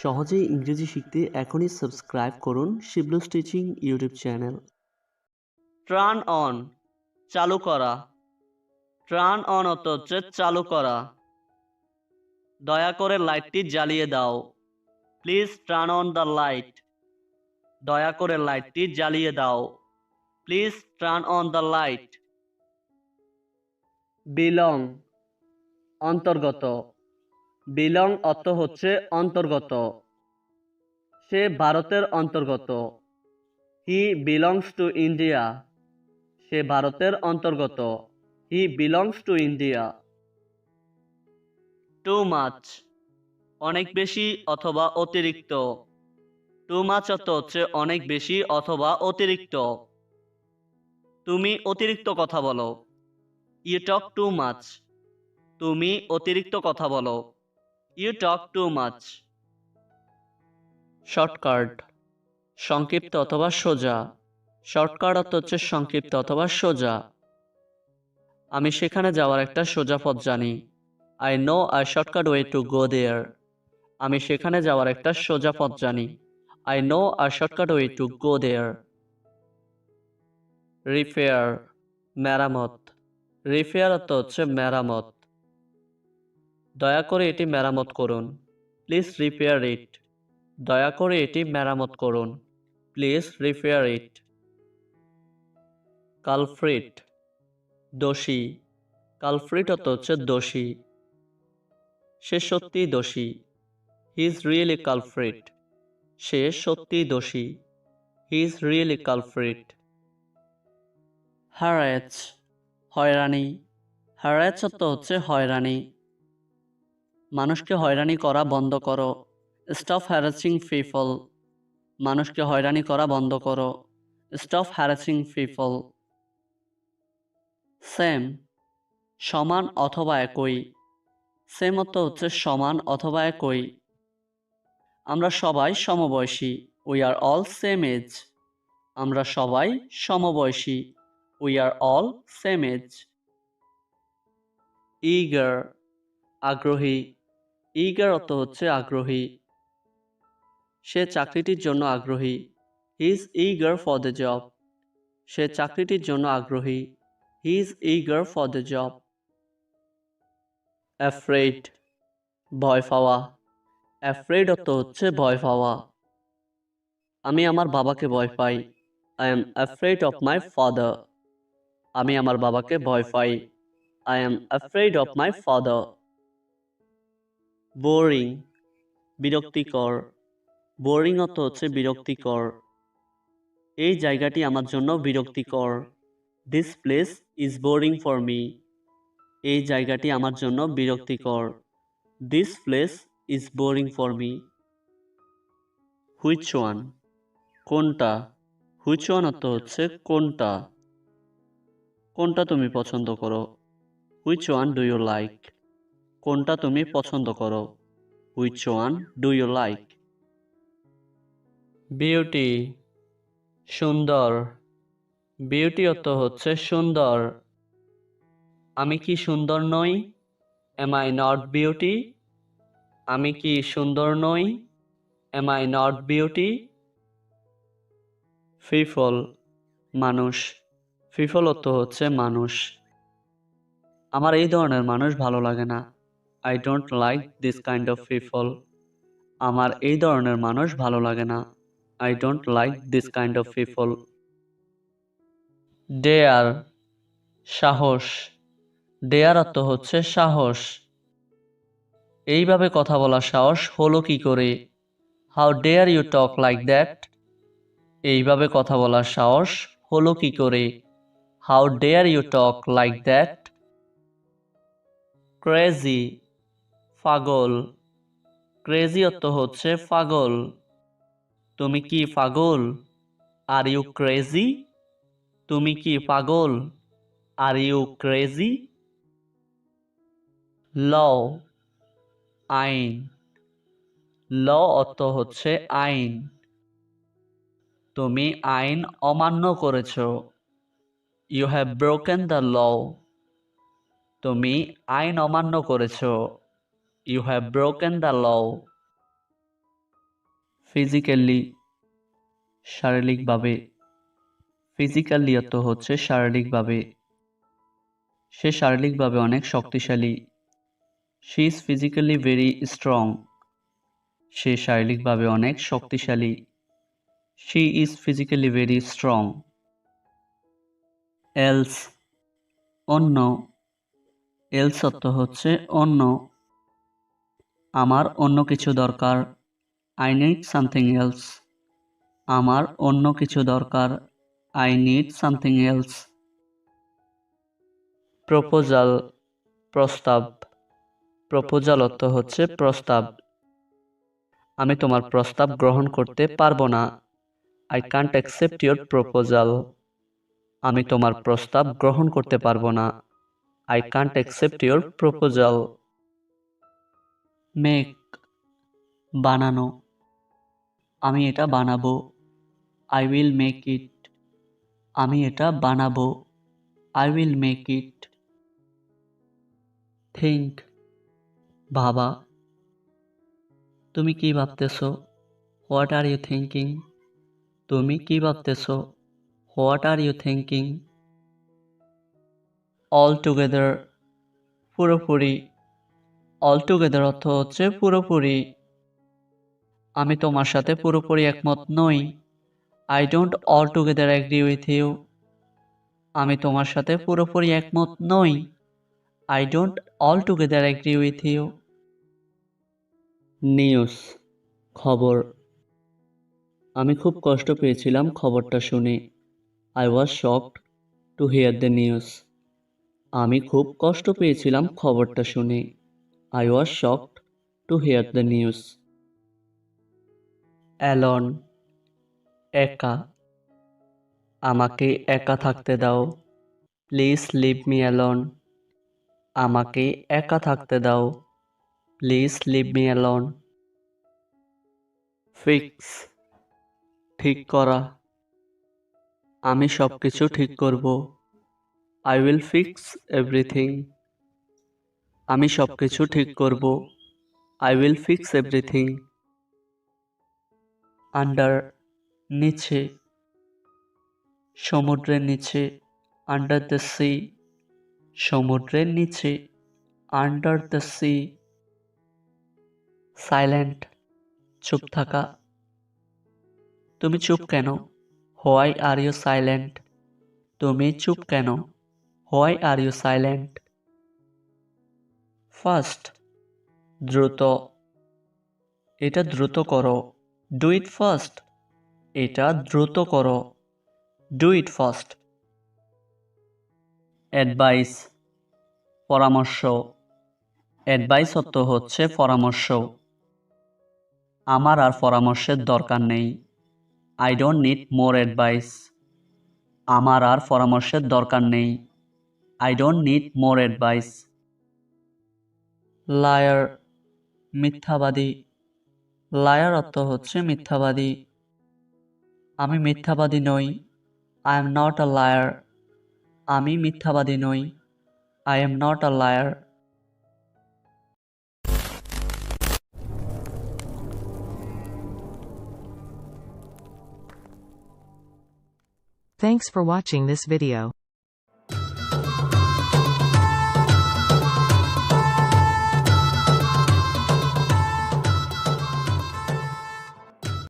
সহজেই ইংরেজি শিখতে এখনই সাবস্ক্রাইব করুন Shiblu's teaching YouTube channel. Turn on, চালু করা। টার্ন অন অর্থ হচ্ছে চালু করা। দয়া করে লাইটটি জ্বালিয়ে দাও। Please turn on the light. দয়া করে লাইটটি জ্বালিয়ে দাও। Please turn on the light. Belong, অন্তর্গত। বিলং অর্থ হচ্ছে অন্তর্গত। সে ভারতের অন্তর্গত। He belongs to India. সে ভারতের অন্তর্গত। He belongs to India. Too much, অনেক বেশি অথবা অতিরিক্ত। টু মাচ অর্থ হচ্ছে অনেক বেশি অথবা অতিরিক্ত। তুমি অতিরিক্ত কথা বলো। You talk too much. তুমি অতিরিক্ত কথা বলো। You talk too much. Shortcut, সংক্ষিপ্ত অথবা সোজা। শর্টকাট অর্থ হচ্ছে সংক্ষিপ্ত অথবা সোজা। আমি সেখানে যাওয়ার একটা সোজা পথ জানি। I know a shortcut way to go there. আমি সেখানে যাওয়ার একটা সোজা পথ জানি। I know a shortcut way to go there. Repair, মেরামত। রিপেয়ার অর্থ হচ্ছে মেরামত। দয়া করে এটি মেরামত করুন। Please repair it. দয়া করে এটি মেরামত করুন। প্লিজ রিপেয়ার ইট। কালফ্রিট, দোষী। কালফ্রিট অর্থ হচ্ছে দোষী। সে সত্যিই দোষী। He is really কালফ্রিট। সে সত্যিই দোষী। He is really কালফ্রিট। হ্যারাচ, হয়রানি। হ্যারাচ অর্থ হচ্ছে হয়রানি। মানুষকে হয়রানি করা বন্ধ করো। Stop harassing people. মানুষকে হয়রানি করা বন্ধ করো। Stop harassing people. সেম, সমান অথবা একই। সেম অর্থ হচ্ছে সমান অথবা একই। আমরা সবাই সমবয়সী। We are all same age. আমরা সবাই সমবয়সী। We are all same age. Eager, আগ্রহী। ইগার অর্থ হচ্ছে আগ্রহী। সে চাকরিটির জন্য আগ্রহী। He is eager for the job. সে চাকরিটির জন্য আগ্রহী। He is eager for the job. Afraid, ভয় পাওয়া। অ্যাফ্রেড অর্থ হচ্ছে ভয় পাওয়া। আমি আমার বাবাকে ভয় পাই। I am afraid of my father. আমি আমার বাবাকে ভয় পাই। I am afraid of my father. Boring, বিরক্তিকর। বোরিং অর্থ হচ্ছে বিরক্তিকর। এই জায়গাটি আমার জন্য বিরক্তিকর। This place is boring for me. এই জায়গাটি আমার জন্য বিরক্তিকর। This place is boring for me. Which one, কোনটা। হুইচ ওয়ান অর্থ হচ্ছে কোনটা। কোনটা তুমি পছন্দ করো। Which one do you like. কোনটা তুমি পছন্দ করো। Which one do you like. Beauty, সুন্দর। বিউটি অর্থ হচ্ছে সুন্দর। আমি কি সুন্দর নই। Am I not beauty. আমি কি সুন্দর নই। Am I not beauty. People, মানুষ। পিপল অর্থ হচ্ছে মানুষ। আমার এই ধরনের মানুষ ভালো লাগে না। I don't like this kind of people. আমার এই ধরনের মানুষ ভালো লাগে না। I don't like this kind of people. Dare, সাহস। ডেয়ার অর্থ হচ্ছে সাহস। এইভাবে কথা বলার সাহস হলো কি করে। How dare you talk like that. এইভাবে কথা বলার সাহস হলো কি করে। How dare you talk like that. Crazy, পাগল। ক্রেজি অর্থ হচ্ছে পাগল। তুমি কি পাগল। Are you crazy. তুমি কি পাগল। Are you crazy. ল, আইন। ল অর্থ হচ্ছে আইন। তুমি আইন অমান্য করেছো। You have broken the law. তুমি আইন অমান্য করেছো। You have broken the law. Physically শারীরিকভাবে, ফিজিক্যালি অর্থ হচ্ছে শারীরিকভাবে। সে শারীরিকভাবে অনেক শক্তিশালী। She is physically very strong. সে শারীরিকভাবে অনেক শক্তিশালী। She is physically very strong. Else অন্য, এলস অর্থ হচ্ছে অন্য। আমার অন্য কিছু দরকার। I need something else. আমার অন্য কিছু দরকার। I need something else. Proposal প্রস্তাব। প্রপোজাল অর্থ হচ্ছে প্রস্তাব। আমি তোমার প্রস্তাব গ্রহণ করতে পারবো না। I can't accept your proposal. আমি তোমার প্রস্তাব গ্রহণ করতে পারবো না। I can't accept your proposal. Make বানানো। আমি এটা বানাবো। I will make it. আমি এটা বানাবো। I will make it. Think ভাবা। তুমি কি ভাবতেছো? What are you thinking? তুমি কি ভাবতেছো? What are you thinking? All together পুরোপুরি। অল টুগেদার অর্থ হচ্ছে পুরোপুরি। আমি তোমার সাথে পুরোপুরি একমত নই। I don't altogether agree with you. আমি তোমার সাথে পুরোপুরি একমত নই। I don't altogether agree with you. News খবর। আমি খুব কষ্ট পেয়েছিলাম খবরটা শুনে। I was shocked to hear the news. আমি খুব কষ্ট পেয়েছিলাম খবরটা শুনে। I was shocked to hear the news. Alone একা। আমাকে একা থাকতে দাও। Please leave me alone. আমাকে একা থাকতে দাও। Please leave me alone. Fix ঠিক করা। আমি সবকিছু ঠিক করব। I will fix everything. আমি সবকিছু ঠিক করব। I will fix everything. Under নিচে। সমুদ্রের নিচে। Under the sea. সমুদ্রের নিচে। Under the sea. সাইলেন্ট চুপ থাকা। তুমি চুপ কেন? Why are you silent? তুমি চুপ কেন? Why are you silent? Fast দ্রুত। এটা দ্রুত করো। Do it fast. এটা দ্রুত করো। Do it fast. অ্যাডভাইস পরামর্শ। অ্যাডভাইস অর্থ হচ্ছে পরামর্শ। আমার আর পরামর্শের দরকার নেই। I don't need more advice. আমার আর পরামর্শের দরকার নেই। I don't need more advice. Liar মিথ্যাবাদী। লায়ার অর্থ হচ্ছে মিথ্যাবাদী। আমি মিথ্যাবাদী নই। I am not a liar. আমি মিথ্যাবাদী নই। I am not a liar. Thanks for watching this video.